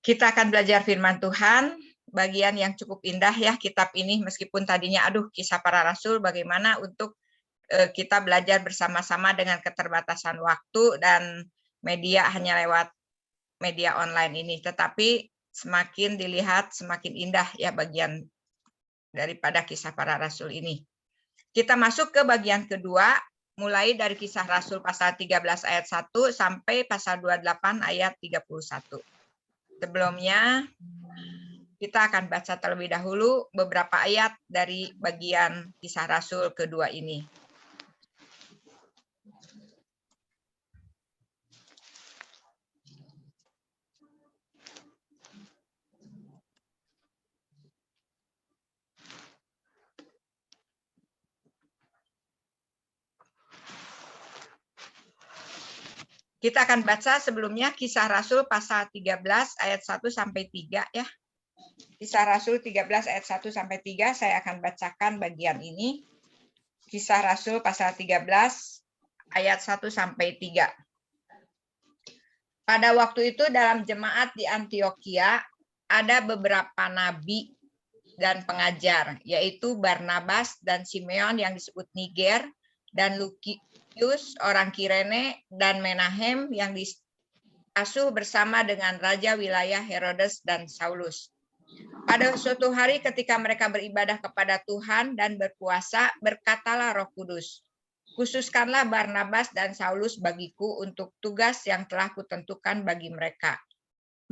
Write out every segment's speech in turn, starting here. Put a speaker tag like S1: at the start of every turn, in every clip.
S1: Kita akan belajar firman Tuhan, bagian yang cukup indah ya kitab ini, meskipun tadinya aduh Kisah Para Rasul bagaimana untuk kita belajar bersama-sama dengan keterbatasan waktu dan media hanya lewat media online ini, tetapi semakin dilihat semakin indah ya bagian daripada Kisah Para Rasul ini. Kita masuk ke bagian kedua, mulai dari Kisah Rasul pasal 13 ayat 1 sampai pasal 28 ayat 31. Sebelumnya, kita akan baca terlebih dahulu beberapa ayat dari bagian Kisah Rasul kedua ini. Kita akan baca sebelumnya Kisah Rasul pasal 13 ayat 1 sampai 3 ya. Kisah Rasul 13 ayat 1 sampai 3 saya akan bacakan bagian ini. Kisah Rasul pasal 13 ayat 1 sampai 3. Pada waktu itu dalam jemaat di Antioquia ada beberapa nabi dan pengajar, yaitu Barnabas dan Simeon yang disebut Niger, dan Lukius orang Kirene, dan Menahem yang diasuh bersama dengan raja wilayah Herodes dan Saulus. Pada suatu hari ketika mereka beribadah kepada Tuhan dan berpuasa, berkatalah Roh Kudus, "Khususkanlah Barnabas dan Saulus bagiku untuk tugas yang telah kutentukan bagi mereka."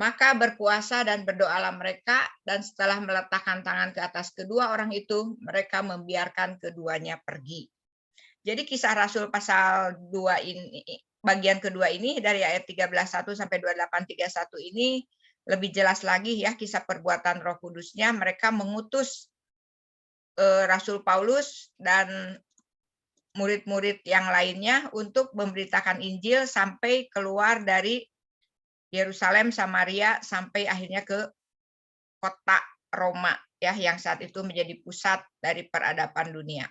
S1: Maka berpuasa dan berdoalah mereka, dan setelah meletakkan tangan ke atas kedua orang itu, mereka membiarkan keduanya pergi. Jadi Kisah Rasul pasal 2 ini, bagian kedua ini dari ayat 13:1 sampai 28:31 ini lebih jelas lagi ya kisah perbuatan Roh Kudusnya. Mereka mengutus Rasul Paulus dan murid-murid yang lainnya untuk memberitakan Injil sampai keluar dari Yerusalem, Samaria, sampai akhirnya ke kota Roma ya, yang saat itu menjadi pusat dari peradaban dunia.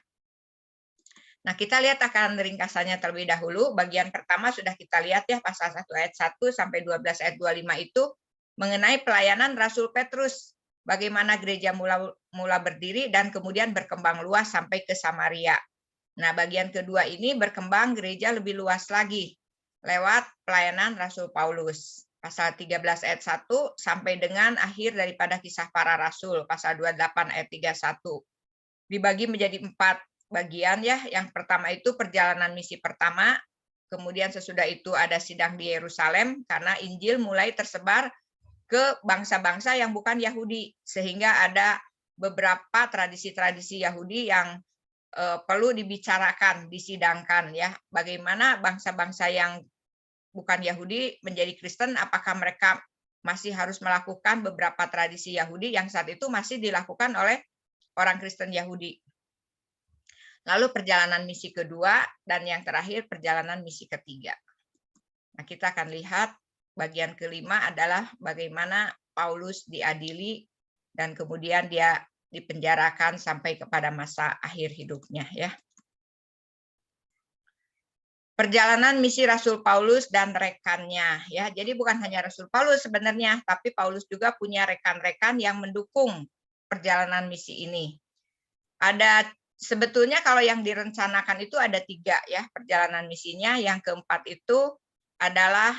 S1: Nah, kita lihat akan ringkasannya terlebih dahulu. Bagian pertama sudah kita lihat ya, pasal 1 ayat 1 sampai 12 ayat 25 itu mengenai pelayanan Rasul Petrus. Bagaimana gereja mula berdiri dan kemudian berkembang luas sampai ke Samaria. Nah, bagian kedua ini berkembang gereja lebih luas lagi lewat pelayanan Rasul Paulus. Pasal 13 ayat 1 sampai dengan akhir daripada Kisah Para Rasul, pasal 28 ayat 31. Dibagi menjadi 4 bagian ya. Yang pertama itu perjalanan misi pertama, kemudian sesudah itu ada sidang di Yerusalem, karena Injil mulai tersebar ke bangsa-bangsa yang bukan Yahudi, sehingga ada beberapa tradisi-tradisi Yahudi yang perlu dibicarakan, disidangkan ya. Bagaimana bangsa-bangsa yang bukan Yahudi menjadi Kristen, apakah mereka masih harus melakukan beberapa tradisi Yahudi yang saat itu masih dilakukan oleh orang Kristen Yahudi. Lalu perjalanan misi kedua, dan yang terakhir perjalanan misi ketiga. Nah, kita akan lihat bagian kelima adalah bagaimana Paulus diadili dan kemudian dia dipenjarakan sampai kepada masa akhir hidupnya ya. Perjalanan misi Rasul Paulus dan rekannya ya. Jadi bukan hanya Rasul Paulus sebenarnya, tapi Paulus juga punya rekan-rekan yang mendukung perjalanan misi ini. Ada sebetulnya kalau yang direncanakan itu ada 3 ya perjalanan misinya. Yang keempat itu adalah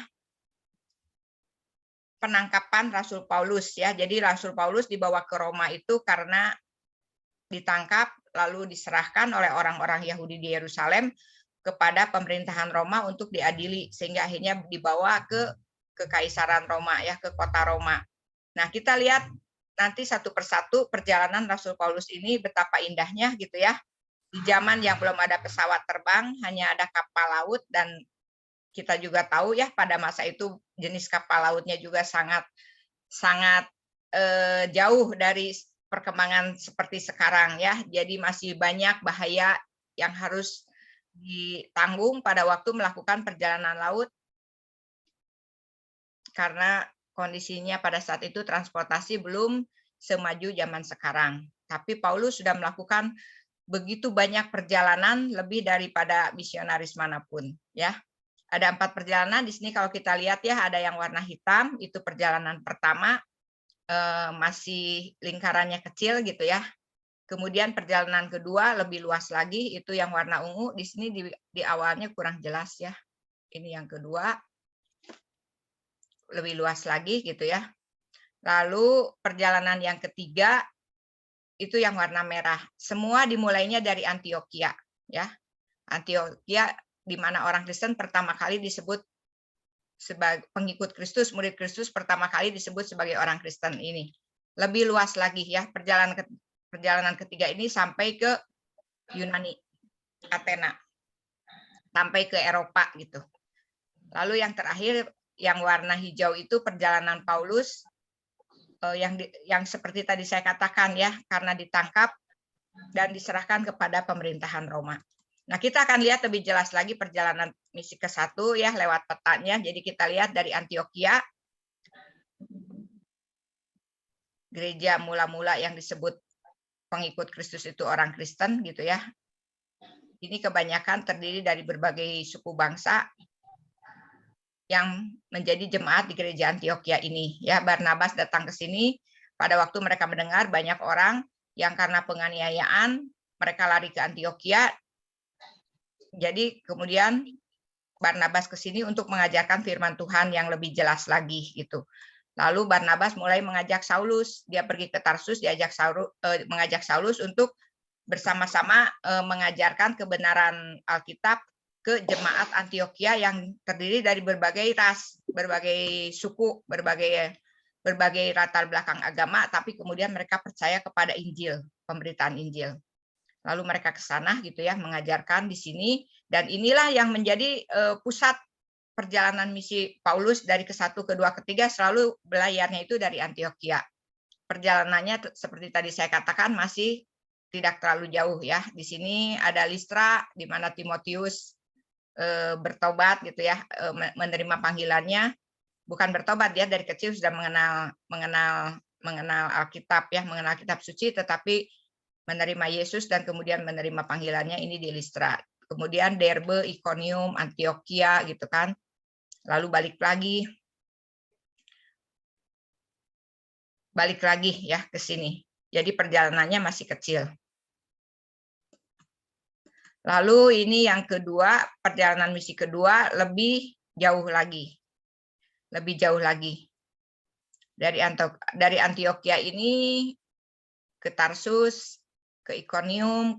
S1: penangkapan Rasul Paulus ya. Jadi Rasul Paulus dibawa ke Roma itu karena ditangkap lalu diserahkan oleh orang-orang Yahudi di Yerusalem kepada pemerintahan Roma untuk diadili, sehingga akhirnya dibawa ke Kekaisaran Roma ya, ke kota Roma. Nah, kita lihat nanti satu persatu perjalanan Rasul Paulus ini betapa indahnya gitu ya. Di zaman yang belum ada pesawat terbang, hanya ada kapal laut, dan kita juga tahu ya pada masa itu jenis kapal lautnya juga sangat jauh dari perkembangan seperti sekarang ya. Jadi masih banyak bahaya yang harus ditanggung pada waktu melakukan perjalanan laut, karena kondisinya pada saat itu transportasi belum semaju zaman sekarang. Tapi Paulus sudah melakukan begitu banyak perjalanan, lebih daripada misionaris manapun ya. Ada 4 perjalanan di sini kalau kita lihat ya, ada yang warna hitam, itu perjalanan pertama, masih lingkarannya kecil gitu ya. Kemudian perjalanan kedua lebih luas lagi, itu yang warna ungu, di sini di awalnya kurang jelas ya. Ini yang kedua, lebih luas lagi gitu ya. Lalu perjalanan yang ketiga, itu yang warna merah. Semua dimulainya dari Antioquia ya. Antioquia di mana orang Kristen pertama kali disebut sebagai pengikut Kristus, murid Kristus pertama kali disebut sebagai orang Kristen ini. Lebih luas lagi ya, perjalanan ketiga ini sampai ke Yunani, Athena, sampai ke Eropa gitu. Lalu yang terakhir yang warna hijau itu perjalanan Paulus yang seperti tadi saya katakan ya, karena ditangkap dan diserahkan kepada pemerintahan Roma. Nah, kita akan lihat lebih jelas lagi perjalanan misi ke-1 ya lewat petanya. Jadi kita lihat dari Antioquia, gereja mula-mula yang disebut pengikut Kristus itu orang Kristen gitu ya. Ini kebanyakan terdiri dari berbagai suku bangsa yang menjadi jemaat di gereja Antioquia ini. Ya, Barnabas datang ke sini pada waktu mereka mendengar banyak orang yang karena penganiayaan mereka lari ke Antioquia. Jadi kemudian Barnabas ke sini untuk mengajarkan firman Tuhan yang lebih jelas lagi gitu. Lalu Barnabas mulai mengajak Saulus, dia pergi ke Tarsus, mengajak Saulus untuk bersama-sama mengajarkan kebenaran Alkitab ke jemaat Antioquia yang terdiri dari berbagai ras, berbagai suku, berbagai latar belakang agama, tapi kemudian mereka percaya kepada Injil, pemberitaan Injil. Lalu mereka ke sana gitu ya, mengajarkan di sini, dan inilah yang menjadi pusat perjalanan misi Paulus dari ke-1, ke-2, ke-3 selalu belayarnya itu dari Antioquia. Perjalanannya seperti tadi saya katakan masih tidak terlalu jauh ya. Di sini ada Listra di mana Timotius bertobat gitu ya, menerima panggilannya. Bukan bertobat, dia dari kecil sudah mengenal Alkitab ya, mengenal kitab suci, tetapi menerima Yesus dan kemudian menerima panggilannya ini di Listra. Kemudian Derbe, Iconium, Antioquia gitu kan. Lalu balik lagi ya ke sini. Jadi perjalanannya masih kecil. Lalu ini yang kedua, perjalanan misi kedua lebih jauh lagi. Lebih jauh lagi. Dari Antioquia ini ke Tarsus, ke Iconium,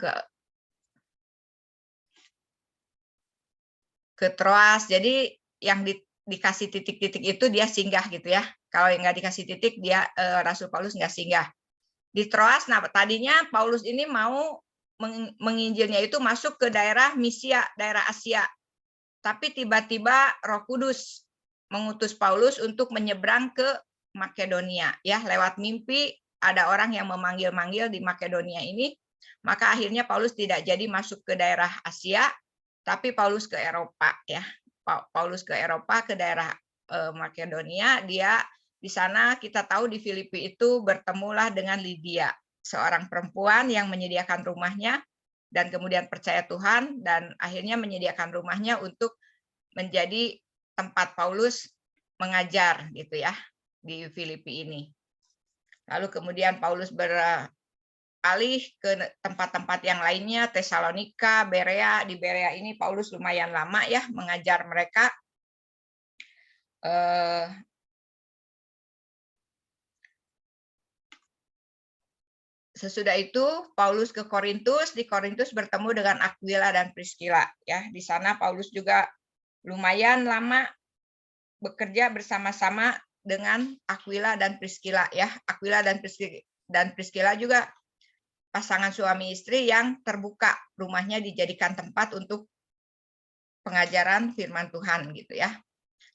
S1: ke Troas. Jadi yang dikasih titik-titik itu dia singgah gitu ya. Kalau yang nggak dikasih titik dia Rasul Paulus nggak singgah. Di Troas, nah tadinya Paulus ini mau menginjilnya itu masuk ke daerah Misia, daerah Asia. Tapi tiba-tiba Roh Kudus mengutus Paulus untuk menyeberang ke Makedonia. Ya, lewat mimpi ada orang yang memanggil-manggil di Makedonia ini. Maka akhirnya Paulus tidak jadi masuk ke daerah Asia, tapi Paulus ke Eropa ya. Paulus ke Eropa, ke daerah Makedonia. Dia di sana kita tahu di Filipi itu bertemulah dengan Lydia, seorang perempuan yang menyediakan rumahnya dan kemudian percaya Tuhan dan akhirnya menyediakan rumahnya untuk menjadi tempat Paulus mengajar gitu ya di Filipi ini. Lalu kemudian Paulus beralih ke tempat-tempat yang lainnya, Tesalonika, Berea. Di Berea ini Paulus lumayan lama ya mengajar mereka. Sesudah itu Paulus ke Korintus, di Korintus bertemu dengan Aquila dan Priscilla ya. Di sana Paulus juga lumayan lama bekerja bersama-sama dengan Aquila dan Priscilla ya. Aquila dan Priscilla juga pasangan suami istri yang terbuka, rumahnya dijadikan tempat untuk pengajaran firman Tuhan gitu ya.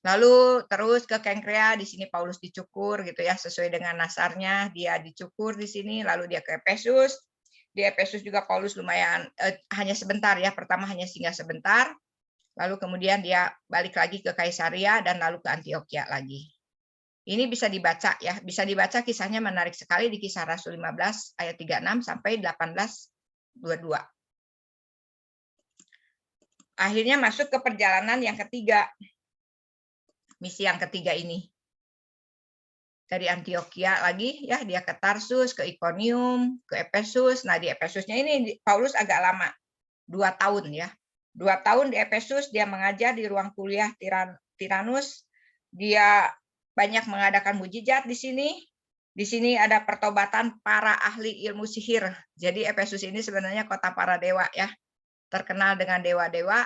S1: Lalu terus ke Kenkrea, di sini Paulus dicukur gitu ya, sesuai dengan nasarnya dia dicukur di sini, lalu dia ke Efesus. Di Efesus juga Paulus lumayan hanya sebentar ya, pertama hanya singgah sebentar. Lalu kemudian dia balik lagi ke Kaisaria dan lalu ke Antioquia lagi. Ini bisa dibaca ya, bisa dibaca kisahnya menarik sekali di Kisah Rasul 15 ayat 36 sampai 18:22. akhirnya masuk ke perjalanan yang ketiga. Misi yang ketiga ini. Dari Antioquia lagi ya, dia ke Tarsus, ke Iconium, ke Efesus. Nah, di Efesusnya ini Paulus agak lama, 2 tahun ya. 2 tahun di Efesus dia mengajar di ruang kuliah Tiranus. Dia banyak mengadakan mujizat di sini. Di sini ada pertobatan para ahli ilmu sihir. Jadi Efesus ini sebenarnya kota para dewa ya. Terkenal dengan dewa-dewa,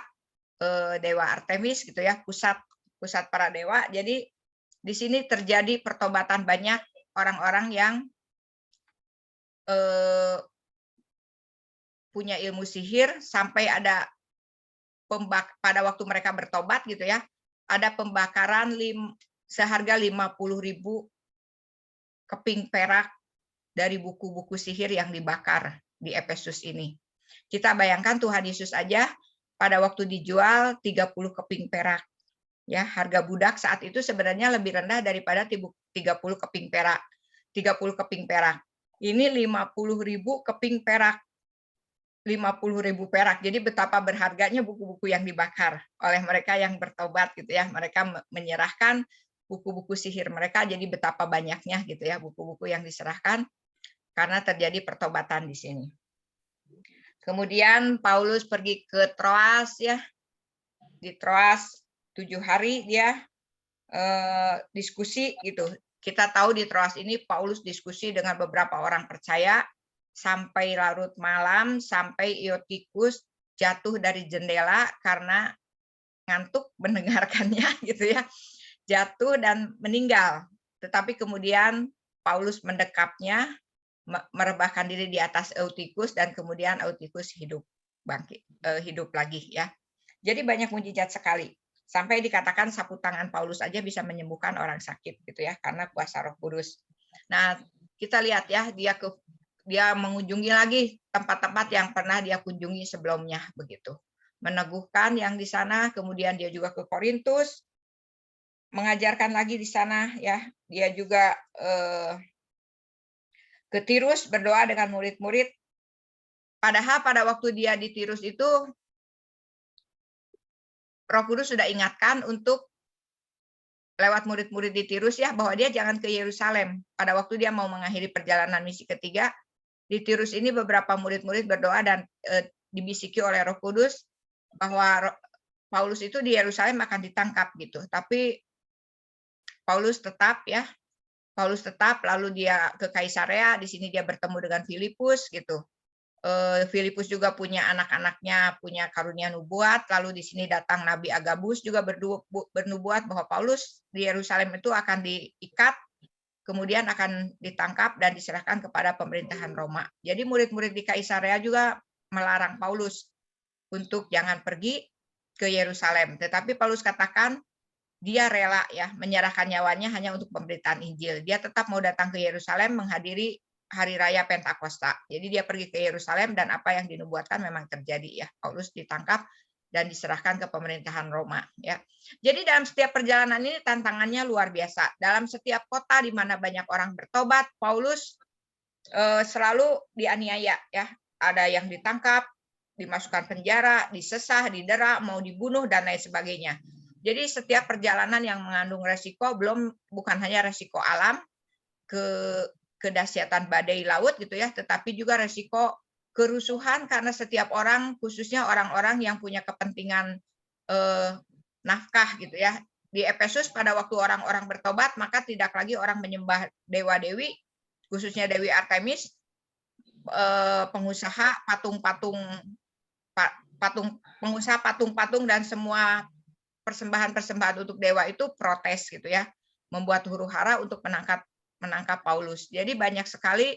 S1: dewa Artemis gitu ya, pusat para dewa. Jadi di sini terjadi pertobatan banyak orang-orang yang punya ilmu sihir, sampai ada pada waktu mereka bertobat gitu ya, ada pembakaran seharga 50.000 keping perak dari buku-buku sihir yang dibakar di Efesus ini. Kita bayangkan Tuhan Yesus aja pada waktu dijual 30 keping perak. Ya, harga budak saat itu sebenarnya lebih rendah daripada 30 keping perak. 30 keping perak. Ini 50.000 keping perak. 50.000 perak. Jadi betapa berharganya buku-buku yang dibakar oleh mereka yang bertobat gitu ya. Mereka menyerahkan buku-buku sihir mereka, jadi betapa banyaknya gitu ya buku-buku yang diserahkan karena terjadi pertobatan di sini. Kemudian Paulus pergi ke Troas ya. Di Troas 7 hari dia diskusi gitu. Kita tahu di Troas ini Paulus diskusi dengan beberapa orang percaya sampai larut malam, sampai Eutikus jatuh dari jendela karena ngantuk mendengarkannya gitu ya. Jatuh dan meninggal. Tetapi kemudian Paulus mendekapnya, merebahkan diri di atas Eutikus, dan kemudian Eutikus hidup lagi ya. Jadi banyak mujizat sekali. Sampai dikatakan sapu tangan Paulus aja bisa menyembuhkan orang sakit gitu ya, karena kuasa Roh Kudus. Nah, kita lihat ya, dia mengunjungi lagi tempat-tempat yang pernah dia kunjungi sebelumnya begitu. Meneguhkan yang di sana, kemudian dia juga ke Korintus, mengajarkan lagi di sana ya. Dia juga ke Tirus berdoa dengan murid-murid. Padahal pada waktu dia di Tirus itu Roh Kudus sudah ingatkan untuk lewat murid-murid di Tirus ya, bahwa dia jangan ke Yerusalem. Pada waktu dia mau mengakhiri perjalanan misi ketiga, di Tirus ini beberapa murid-murid berdoa dan dibisiki oleh Roh Kudus bahwa Paulus itu di Yerusalem akan ditangkap gitu. Tapi Paulus tetap lalu dia ke Kaisarea, di sini dia bertemu dengan Filipus gitu. Filipus juga punya anak-anaknya punya karunia nubuat, lalu di sini datang Nabi Agabus juga bernubuat bahwa Paulus di Yerusalem itu akan diikat, kemudian akan ditangkap dan diserahkan kepada pemerintahan Roma. Jadi murid-murid di Kaisarea juga melarang Paulus untuk jangan pergi ke Yerusalem. Tetapi Paulus katakan dia rela ya menyerahkan nyawanya hanya untuk pemberitaan Injil. Dia tetap mau datang ke Yerusalem menghadiri hari raya Pentakosta. Jadi dia pergi ke Yerusalem dan apa yang dinubuatkan memang terjadi ya. Paulus ditangkap dan diserahkan ke pemerintahan Roma ya. Jadi dalam setiap perjalanan ini tantangannya luar biasa. Dalam setiap kota di mana banyak orang bertobat, Paulus selalu dianiaya ya. Ada yang ditangkap, dimasukkan penjara, disesah, didera, mau dibunuh dan lain sebagainya. Jadi setiap perjalanan yang mengandung resiko, bukan hanya resiko alam, kedahsyatan badai laut gitu ya, tetapi juga resiko kerusuhan karena setiap orang, khususnya orang-orang yang punya kepentingan nafkah gitu ya. Di Efesus pada waktu orang-orang bertobat, maka tidak lagi orang menyembah dewa-dewi, khususnya Dewi Artemis, pengusaha patung-patung dan semua persembahan-persembahan untuk dewa itu protes gitu ya, membuat huru-hara untuk menangkap Paulus. Jadi banyak sekali,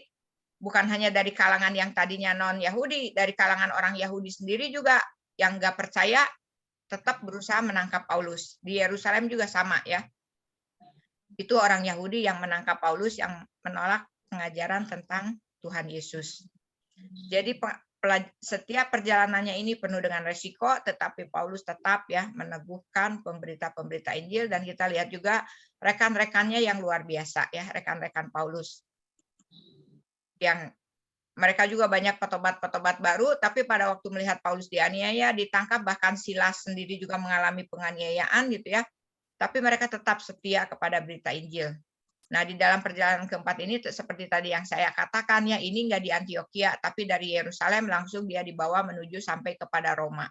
S1: bukan hanya dari kalangan yang tadinya non-Yahudi, dari kalangan orang Yahudi sendiri juga yang nggak percaya tetap berusaha menangkap Paulus. Di Yerusalem juga sama ya. Itu orang Yahudi yang menangkap Paulus, yang menolak pengajaran tentang Tuhan Yesus. Jadi setiap perjalanannya ini penuh dengan resiko, tetapi Paulus tetap ya meneguhkan pemberita-pemberita Injil, dan kita lihat juga rekan-rekannya yang luar biasa ya, rekan-rekan Paulus yang mereka juga banyak petobat-petobat baru, tapi pada waktu melihat Paulus dianiaya, ditangkap, bahkan Silas sendiri juga mengalami penganiayaan gitu ya. Tapi mereka tetap setia kepada berita Injil. Nah, di dalam perjalanan keempat ini seperti tadi yang saya katakan ya, ini nggak di Antioquia, tapi dari Yerusalem langsung dia dibawa menuju sampai kepada Roma.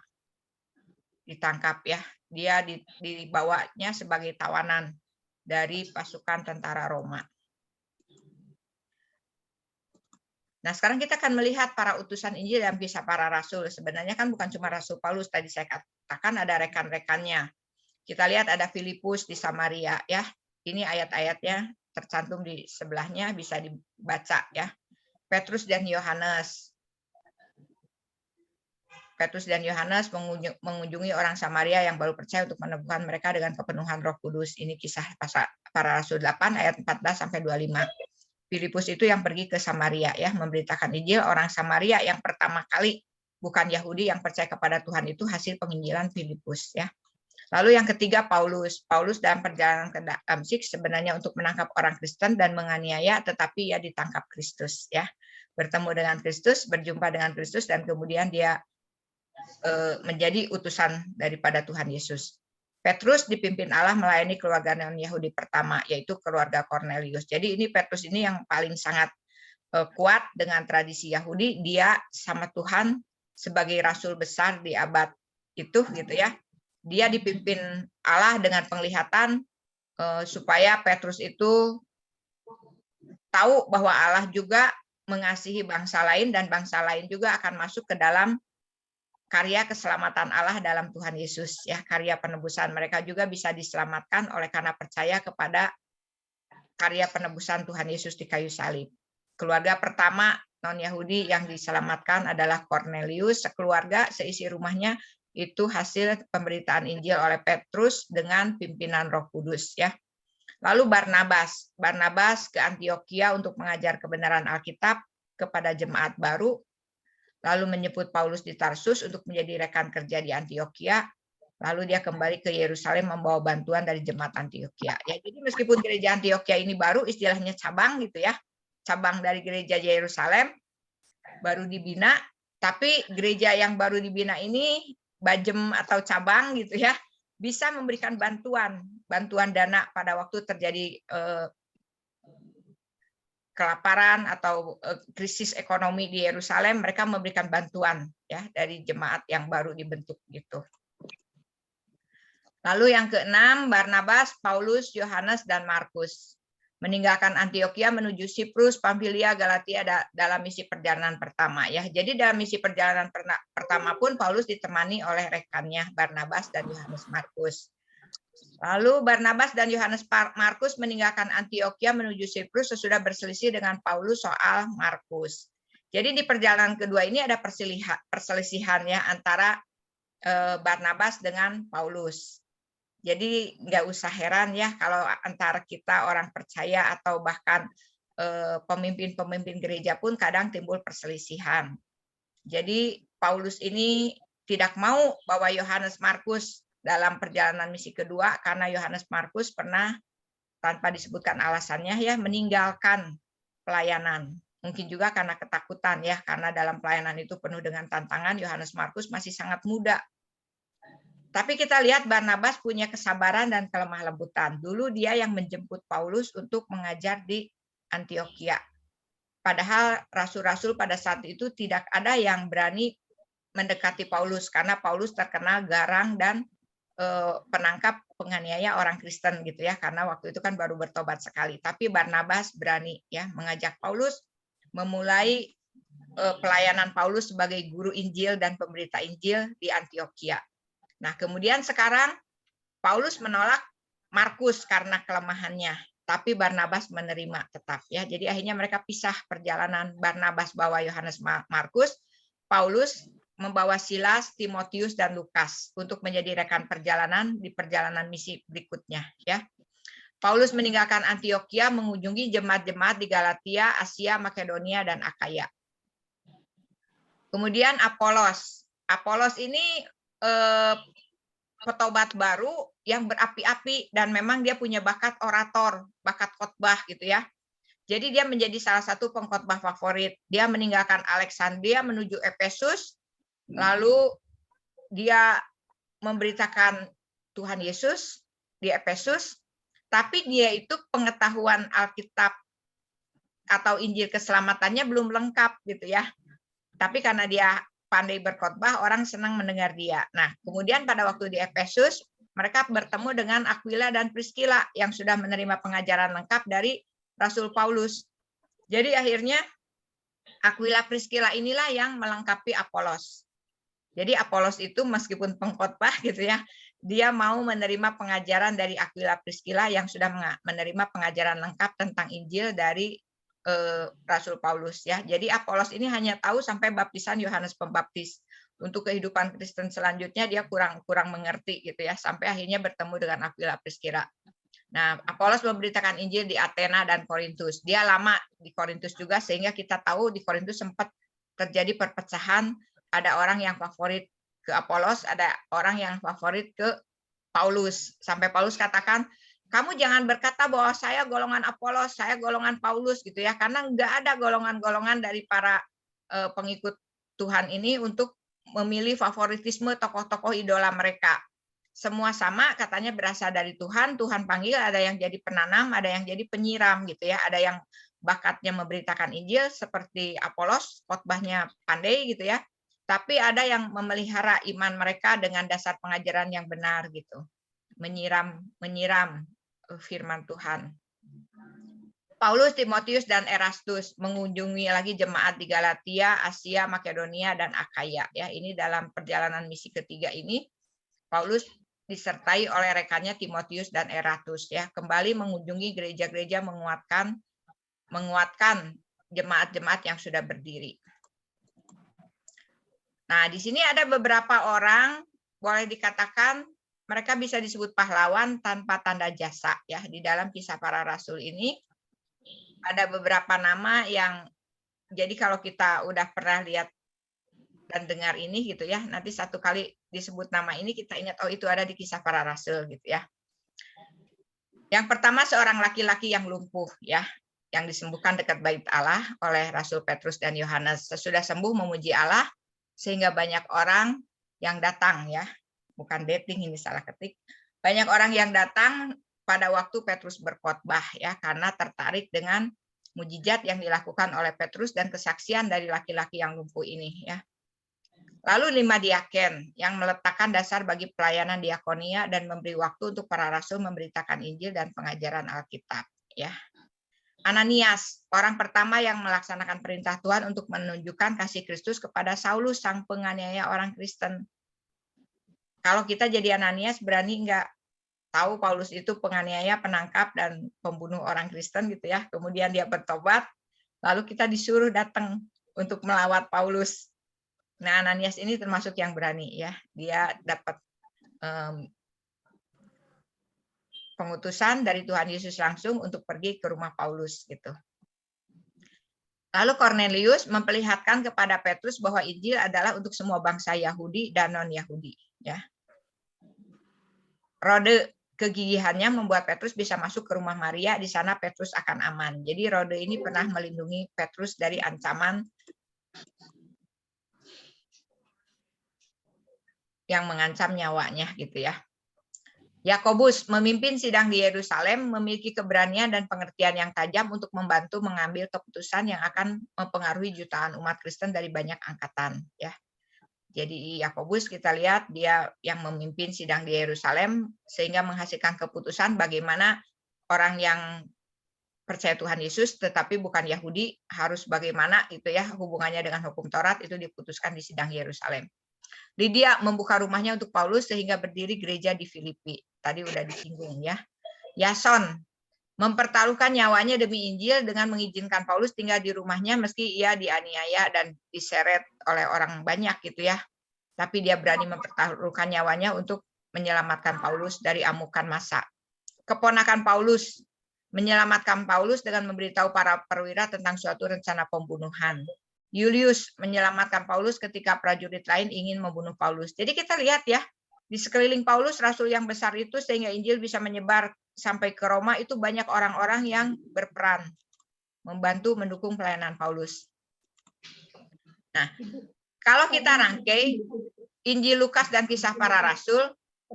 S1: Ditangkap ya. Dia dibawanya sebagai tawanan dari pasukan tentara Roma. Nah, sekarang kita akan melihat para utusan Injil dalam kisah para rasul. Sebenarnya kan bukan cuma Rasul Paulus, tadi saya katakan ada rekan-rekannya. Kita lihat ada Filipus di Samaria ya. Ini ayat-ayatnya tercantum di sebelahnya, bisa dibaca ya. Petrus dan Yohanes. Petrus dan Yohanes mengunjungi orang Samaria yang baru percaya untuk meneguhkan mereka dengan kepenuhan Roh Kudus. Ini kisah para rasul 8 ayat 14 sampai 25. Filipus itu yang pergi ke Samaria ya, memberitakan Injil. Orang Samaria yang pertama kali, bukan Yahudi, yang percaya kepada Tuhan itu hasil penginjilan Filipus ya. Lalu yang ketiga Paulus. Paulus dalam perjalanan ke Damsyik sebenarnya untuk menangkap orang Kristen dan menganiaya, tetapi ya ditangkap Kristus ya. Bertemu dengan Kristus, berjumpa dengan Kristus, dan kemudian dia menjadi utusan daripada Tuhan Yesus. Petrus dipimpin Allah melayani keluarga non-Yahudi pertama, yaitu keluarga Cornelius. Jadi ini Petrus ini yang paling sangat kuat dengan tradisi Yahudi. Dia sama Tuhan sebagai rasul besar di abad itu gitu ya. Dia dipimpin Allah dengan penglihatan supaya Petrus itu tahu bahwa Allah juga mengasihi bangsa lain, dan bangsa lain juga akan masuk ke dalam karya keselamatan Allah dalam Tuhan Yesus ya, karya penebusan. Mereka juga bisa diselamatkan oleh karena percaya kepada karya penebusan Tuhan Yesus di kayu salib. Keluarga pertama non-Yahudi yang diselamatkan adalah Cornelius. Sekeluarga, seisi rumahnya itu hasil pemberitaan Injil oleh Petrus dengan pimpinan Roh Kudus ya. Lalu Barnabas ke Antioquia untuk mengajar kebenaran Alkitab kepada jemaat baru. Lalu menyebut Paulus di Tarsus untuk menjadi rekan kerja di Antioquia. Lalu dia kembali ke Yerusalem membawa bantuan dari jemaat Antioquia. Ya, jadi meskipun gereja Antioquia ini baru, istilahnya cabang gitu ya, cabang dari gereja Yerusalem, baru dibina, tapi gereja yang baru dibina ini, bajem atau cabang gitu ya, bisa memberikan bantuan dana pada waktu terjadi kelaparan atau krisis ekonomi di Yerusalem. Mereka memberikan bantuan ya dari jemaat yang baru dibentuk gitu. Lalu yang keenam, Barnabas, Paulus, Yohanes, dan Markus meninggalkan Antioquia menuju Siprus, Pamfilia, Galatia dalam misi perjalanan pertama ya. Jadi dalam misi perjalanan pertama pun Paulus ditemani oleh rekannya Barnabas dan Yohanes Markus. Lalu Barnabas dan Yohanes Markus meninggalkan Antioquia menuju Siprus sesudah berselisih dengan Paulus soal Markus. Jadi di perjalanan kedua ini ada perselisihan ya antara Barnabas dengan Paulus. Jadi nggak usah heran ya kalau antara kita orang percaya atau bahkan pemimpin-pemimpin gereja pun kadang timbul perselisihan. Jadi Paulus ini tidak mau bahwa Yohanes Markus dalam perjalanan misi kedua, karena Yohanes Markus pernah, tanpa disebutkan alasannya ya, meninggalkan pelayanan. Mungkin juga karena ketakutan ya, karena dalam pelayanan itu penuh dengan tantangan. Yohanes Markus masih sangat muda. Tapi kita lihat Barnabas punya kesabaran dan kelemah lembutan. Dulu dia yang menjemput Paulus untuk mengajar di Antioquia. Padahal rasul-rasul pada saat itu tidak ada yang berani mendekati Paulus, karena Paulus terkenal garang dan penangkap penganiaya orang Kristen gitu ya, karena waktu itu kan baru bertobat sekali. Tapi Barnabas berani ya mengajak Paulus memulai pelayanan Paulus sebagai guru Injil dan pemberita Injil di Antioquia. Nah, kemudian sekarang Paulus menolak Markus karena kelemahannya, tapi Barnabas menerima tetap ya. Jadi akhirnya mereka pisah perjalanan. Barnabas bawa Yohanes Markus, Paulus membawa Silas, Timotius, dan Lukas untuk menjadi rekan perjalanan di perjalanan misi berikutnya ya. Paulus meninggalkan Antioquia mengunjungi jemaat-jemaat di Galatia, Asia, Makedonia, dan Akaya. Kemudian Apolos. Apolos ini petobat baru yang berapi-api dan memang dia punya bakat orator, bakat khotbah gitu ya. Jadi dia menjadi salah satu pengkhotbah favorit. Dia meninggalkan Alexandria menuju Efesus, lalu dia memberitakan Tuhan Yesus di Efesus, tapi dia itu pengetahuan Alkitab atau Injil keselamatannya belum lengkap gitu ya. Tapi karena dia pandai berkhotbah, orang senang mendengar dia. Nah, kemudian pada waktu di Efesus, mereka bertemu dengan Aquila dan Priscilla yang sudah menerima pengajaran lengkap dari Rasul Paulus. Jadi akhirnya Aquila Priscilla inilah yang melengkapi Apolos. Jadi Apolos itu meskipun pengkhotbah gitu ya, dia mau menerima pengajaran dari Aquila Priscilla yang sudah menerima pengajaran lengkap tentang Injil dari Rasul Paulus ya. Jadi Apolos ini hanya tahu sampai baptisan Yohanes Pembaptis. Untuk kehidupan Kristen selanjutnya dia kurang mengerti gitu ya, sampai akhirnya bertemu dengan Aquila Priscilla. Nah, Apolos memberitakan Injil di Athena dan Korintus. Dia lama di Korintus juga sehingga kita tahu di Korintus sempat terjadi perpecahan, ada orang yang favorit ke Apolos, ada orang yang favorit ke Paulus. Sampai Paulus katakan, kamu jangan berkata bahwa saya golongan Apolos, saya golongan Paulus gitu ya, karena enggak ada golongan-golongan dari para pengikut Tuhan ini untuk memilih favoritisme tokoh-tokoh idola mereka. Semua sama katanya berasal dari Tuhan, Tuhan panggil, ada yang jadi penanam, ada yang jadi penyiram gitu ya, ada yang bakatnya memberitakan Injil seperti Apolos, khotbahnya pandai gitu ya, tapi ada yang memelihara iman mereka dengan dasar pengajaran yang benar gitu, menyiram firman Tuhan. Paulus, Timotius, dan Erastus mengunjungi lagi jemaat di Galatia, Asia, Makedonia, dan Akaya. Ya, ini dalam perjalanan misi ketiga ini, Paulus disertai oleh rekannya Timotius dan Erastus. Ya, kembali mengunjungi gereja-gereja menguatkan jemaat-jemaat yang sudah berdiri. Nah, di sini ada beberapa orang, boleh dikatakan mereka bisa disebut pahlawan tanpa tanda jasa. Ya, di dalam Kisah Para Rasul ini ada beberapa nama yang, jadi kalau kita udah pernah lihat dan dengar ini gitu ya, nanti satu kali disebut nama ini kita ingat, oh itu ada di Kisah Para Rasul gitu ya. Yang pertama seorang laki-laki yang lumpuh ya, yang disembuhkan dekat bait Allah oleh Rasul Petrus dan Yohanes. Sesudah sembuh memuji Allah sehingga banyak orang yang datang ya. Bukan dating ini, salah ketik. Banyak orang yang datang pada waktu Petrus berkhotbah ya, karena tertarik dengan mujizat yang dilakukan oleh Petrus dan kesaksian dari laki-laki yang lumpuh ini ya. Lalu 5 diaken yang meletakkan dasar bagi pelayanan diakonia dan memberi waktu untuk para rasul memberitakan Injil dan pengajaran Alkitab ya. Ananias, orang pertama yang melaksanakan perintah Tuhan untuk menunjukkan kasih Kristus kepada Saulus sang penganiaya orang Kristen. Kalau kita jadi Ananias, berani nggak tahu Paulus itu penganiaya, penangkap, dan pembunuh orang Kristen gitu ya. Kemudian dia bertobat, lalu kita disuruh datang untuk melawat Paulus. Nah, Ananias ini termasuk yang berani ya. Dia dapat pengutusan dari Tuhan Yesus langsung untuk pergi ke rumah Paulus gitu. Lalu Cornelius memperlihatkan kepada Petrus bahwa Injil adalah untuk semua bangsa Yahudi dan non-Yahudi ya. Rode kegigihannya membuat Petrus bisa masuk ke rumah Maria, di sana Petrus akan aman. Jadi Rode ini pernah melindungi Petrus dari ancaman yang mengancam nyawanya gitu ya. Yakobus memimpin sidang di Yerusalem, memiliki keberanian dan pengertian yang tajam untuk membantu mengambil keputusan yang akan mempengaruhi jutaan umat Kristen dari banyak angkatan ya. Jadi Yakobus kita lihat dia yang memimpin sidang di Yerusalem sehingga menghasilkan keputusan bagaimana orang yang percaya Tuhan Yesus tetapi bukan Yahudi harus bagaimana itu ya, hubungannya dengan hukum Taurat itu diputuskan di sidang Yerusalem. Lydia membuka rumahnya untuk Paulus sehingga berdiri gereja di Filipi. Tadi udah disinggung ya. Yason mempertaruhkan nyawanya demi Injil dengan mengizinkan Paulus tinggal di rumahnya meski ia dianiaya dan diseret oleh orang banyak gitu ya. Tapi dia berani mempertaruhkan nyawanya untuk menyelamatkan Paulus dari amukan massa. Keponakan Paulus menyelamatkan Paulus dengan memberitahu para perwira tentang suatu rencana pembunuhan. Julius menyelamatkan Paulus ketika prajurit lain ingin membunuh Paulus. Jadi kita lihat ya, di sekeliling Paulus, rasul yang besar itu, sehingga Injil bisa menyebar sampai ke Roma, itu banyak orang-orang yang berperan. membantu mendukung pelayanan Paulus. Nah, kalau kita rangkai Injil Lukas dan Kisah Para Rasul,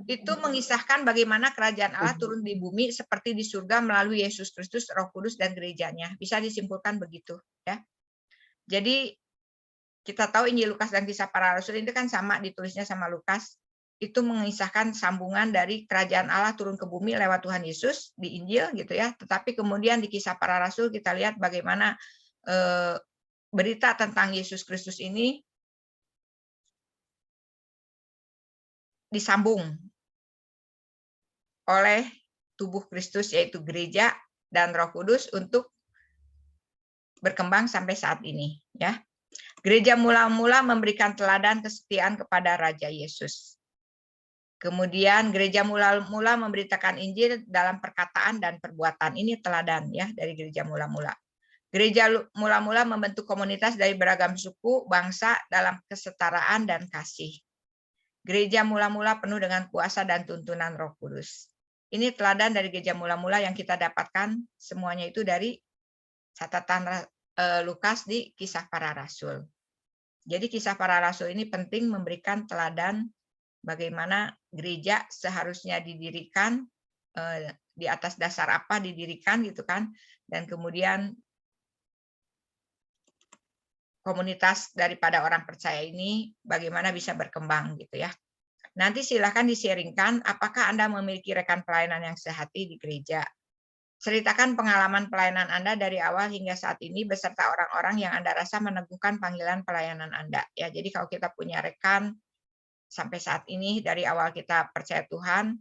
S1: itu mengisahkan bagaimana kerajaan Allah turun di bumi seperti di surga melalui Yesus Kristus, Roh Kudus, dan gerejanya. Bisa disimpulkan begitu, ya. Jadi kita tahu Injil Lukas dan Kisah Para Rasul itu kan sama ditulisnya sama Lukas. Itu mengisahkan sambungan dari kerajaan Allah turun ke bumi lewat Tuhan Yesus di Injil gitu ya. Tetapi kemudian di Kisah Para Rasul kita lihat bagaimana berita tentang Yesus Kristus ini disambung oleh tubuh Kristus yaitu gereja dan Roh Kudus untuk berkembang sampai saat ini, ya. Gereja mula-mula memberikan teladan kesetiaan kepada Raja Yesus. Kemudian gereja mula-mula memberitakan Injil dalam perkataan dan perbuatan. Ini teladan ya dari gereja mula-mula. Gereja mula-mula membentuk komunitas dari beragam suku, bangsa dalam kesetaraan dan kasih. Gereja mula-mula penuh dengan kuasa dan tuntunan Roh Kudus. Ini teladan dari gereja mula-mula yang kita dapatkan semuanya itu dari catatan Lukas di Kisah Para Rasul. Jadi Kisah Para Rasul ini penting memberikan teladan bagaimana gereja seharusnya didirikan, di atas dasar apa didirikan gitu kan, dan kemudian komunitas daripada orang percaya ini bagaimana bisa berkembang gitu ya. Nanti silakan di-sharingkan apakah Anda memiliki rekan pelayanan yang sehati di gereja. Ceritakan pengalaman pelayanan Anda dari awal hingga saat ini beserta orang-orang yang Anda rasa meneguhkan panggilan pelayanan Anda. Ya, jadi kalau kita punya rekan sampai saat ini dari awal kita percaya Tuhan,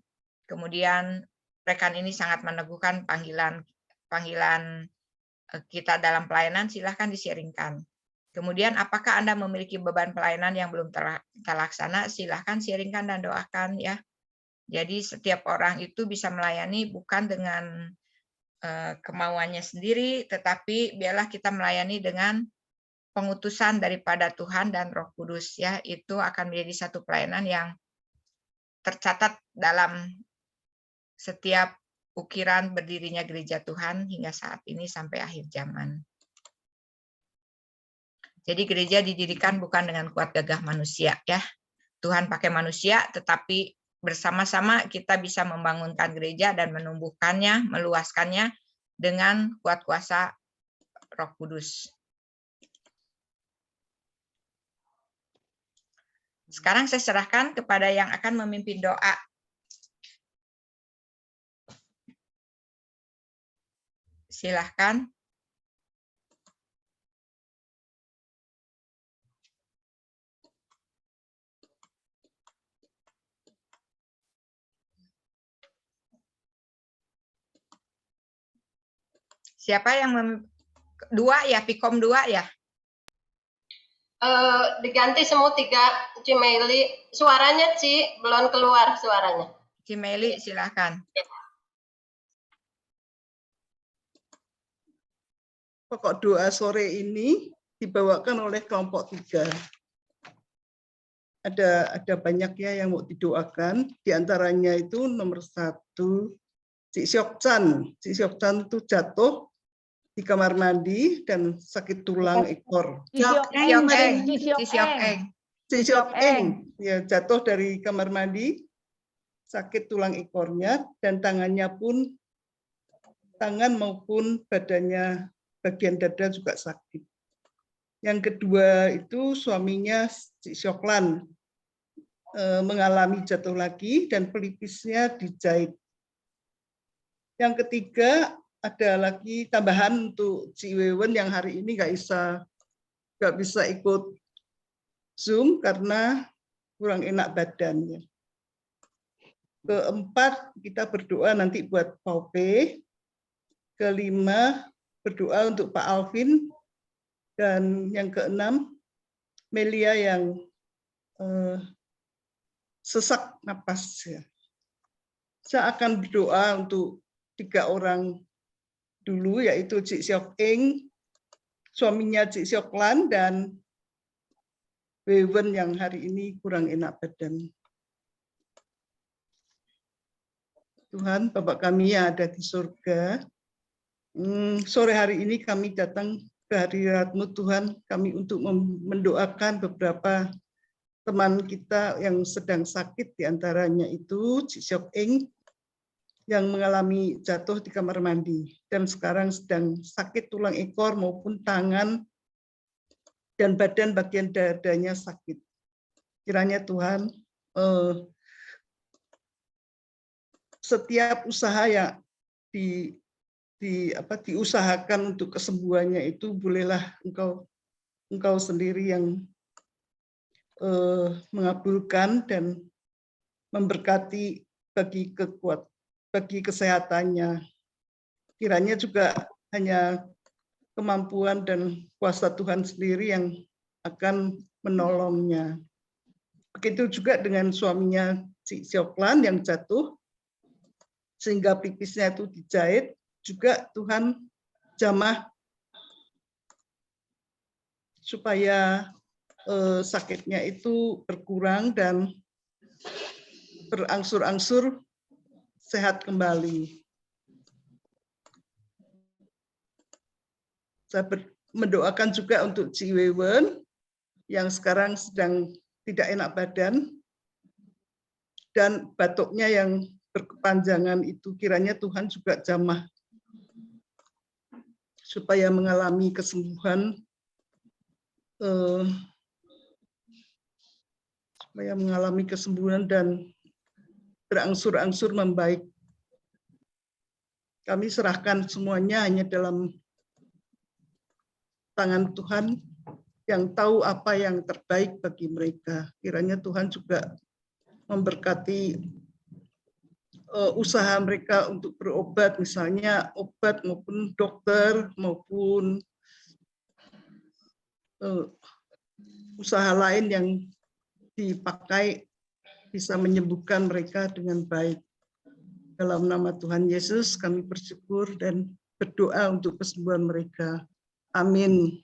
S1: kemudian rekan ini sangat meneguhkan panggilan kita dalam pelayanan, silahkan di-sharingkan. Kemudian apakah Anda memiliki beban pelayanan yang belum terlaksana, silahkan sharingkan dan doakan ya. Jadi setiap orang itu bisa melayani bukan dengan kemauannya sendiri, tetapi biarlah kita melayani dengan pengutusan daripada Tuhan dan Roh Kudus ya. Itu akan menjadi satu pelayanan yang tercatat dalam setiap ukiran berdirinya gereja Tuhan hingga saat ini sampai akhir zaman. Jadi gereja didirikan bukan dengan kuat gagah manusia ya. Tuhan pakai manusia, tetapi bersama-sama kita bisa membangunkan gereja dan menumbuhkannya, meluaskannya dengan kuat kuasa Roh Kudus. Sekarang saya serahkan kepada yang akan memimpin doa. Silahkan. Siapa yang dua ya, Pikom 2 ya?
S2: Diganti semua 3, Cimeli. Suaranya Ci, belum keluar suaranya.
S1: Cimeli, silahkan.
S3: Pokok doa sore ini dibawakan oleh kelompok 3. Ada banyak ya yang mau didoakan. Di antaranya itu nomor 1, Cik Syokchan. Cik Syokchan itu jatuh di kamar mandi dan sakit tulang ekor.
S1: Cik
S3: Syokeng ya, jatuh dari kamar mandi, sakit tulang ekornya dan tangan maupun badannya bagian dada juga sakit. Yang kedua itu suaminya Cik Syoklan mengalami jatuh lagi dan pelipisnya dijahit. Yang ketiga ada lagi tambahan untuk Cik Wewen yang hari ini nggak bisa ikut Zoom karena kurang enak badannya. Keempat kita berdoa nanti buat Paupe. Kelima berdoa untuk Pak Alvin. Dan yang keenam Melia yang sesak napas. Saya akan berdoa untuk 3 orang dulu, yaitu Cik Syok Eng, suaminya Cik Syoklan, dan Wewen yang hari ini kurang enak badan. Tuhan, Bapak kami yang ada di surga, Sore hari ini kami datang ke hadirat-Mu Tuhan, kami untuk mendoakan beberapa teman kita yang sedang sakit, diantaranya itu Cik Siok Eng yang mengalami jatuh di kamar mandi dan sekarang sedang sakit tulang ekor maupun tangan dan badan bagian dadanya sakit. Kiranya Tuhan setiap usaha yang diusahakan untuk kesembuhannya itu bolehlah engkau sendiri yang mengabulkan dan memberkati bagi kesehatannya. Kiranya juga hanya kemampuan dan kuasa Tuhan sendiri yang akan menolongnya. Begitu juga dengan suaminya Cik Sioklan yang jatuh, sehingga pipisnya itu dijahit, juga Tuhan jamah supaya sakitnya itu berkurang dan berangsur-angsur sehat kembali. Saya mendoakan juga untuk Ci Wewen yang sekarang sedang tidak enak badan dan batuknya yang berkepanjangan itu, kiranya Tuhan juga jamah supaya mengalami kesembuhan, dan berangsur-angsur membaik. Kami serahkan semuanya hanya dalam tangan Tuhan yang tahu apa yang terbaik bagi mereka. Kiranya Tuhan juga memberkati usaha mereka untuk berobat, misalnya obat maupun dokter maupun usaha lain yang dipakai bisa menyembuhkan mereka dengan baik. Dalam nama Tuhan Yesus kami bersyukur dan berdoa untuk kesembuhan mereka. Amin.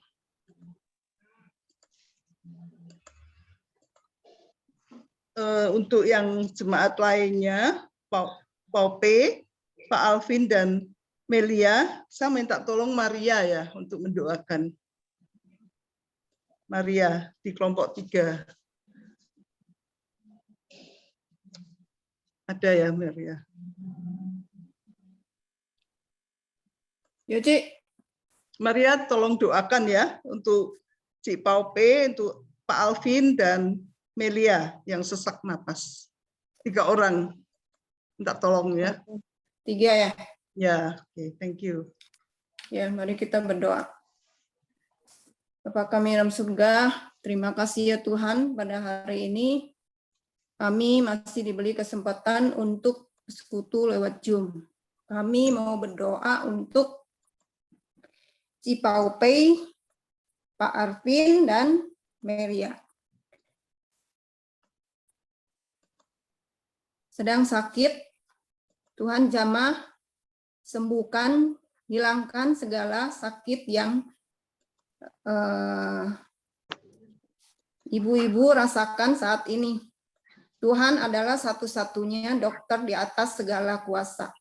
S3: Untuk yang jemaat lainnya, Pak P, Pak Alvin dan Melia, saya minta tolong Maria ya untuk mendoakan. Maria di kelompok 3. Ada ya Maria?
S4: Ya, Cik.
S3: Maria tolong doakan ya untuk Cik Pau P, untuk Pak Alvin dan Melia yang sesak napas. 3 orang. Minta tolong ya.
S4: 3 ya.
S3: Ya, oke, thank you.
S4: Ya, mari kita berdoa. Bapa kami dalam surga, terima kasih ya Tuhan pada hari ini kami masih diberi kesempatan untuk bersekutu lewat Zoom. Kami mau berdoa untuk Ci Pau Pei, Pak Arvin, dan Meria. Sedang sakit, Tuhan jamah, sembuhkan, hilangkan segala sakit yang ibu-ibu rasakan saat ini. Tuhan adalah satu-satunya dokter di atas segala kuasa.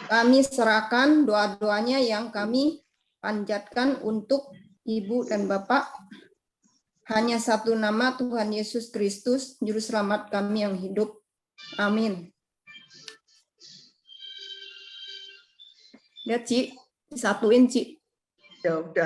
S4: Kami serahkan doa-doanya yang kami panjatkan untuk Ibu dan Bapak. Hanya satu nama, Tuhan Yesus Kristus, Juru Selamat kami yang hidup. Amin. Lihat, Ci, disatuin, Ci.
S3: Ya udah.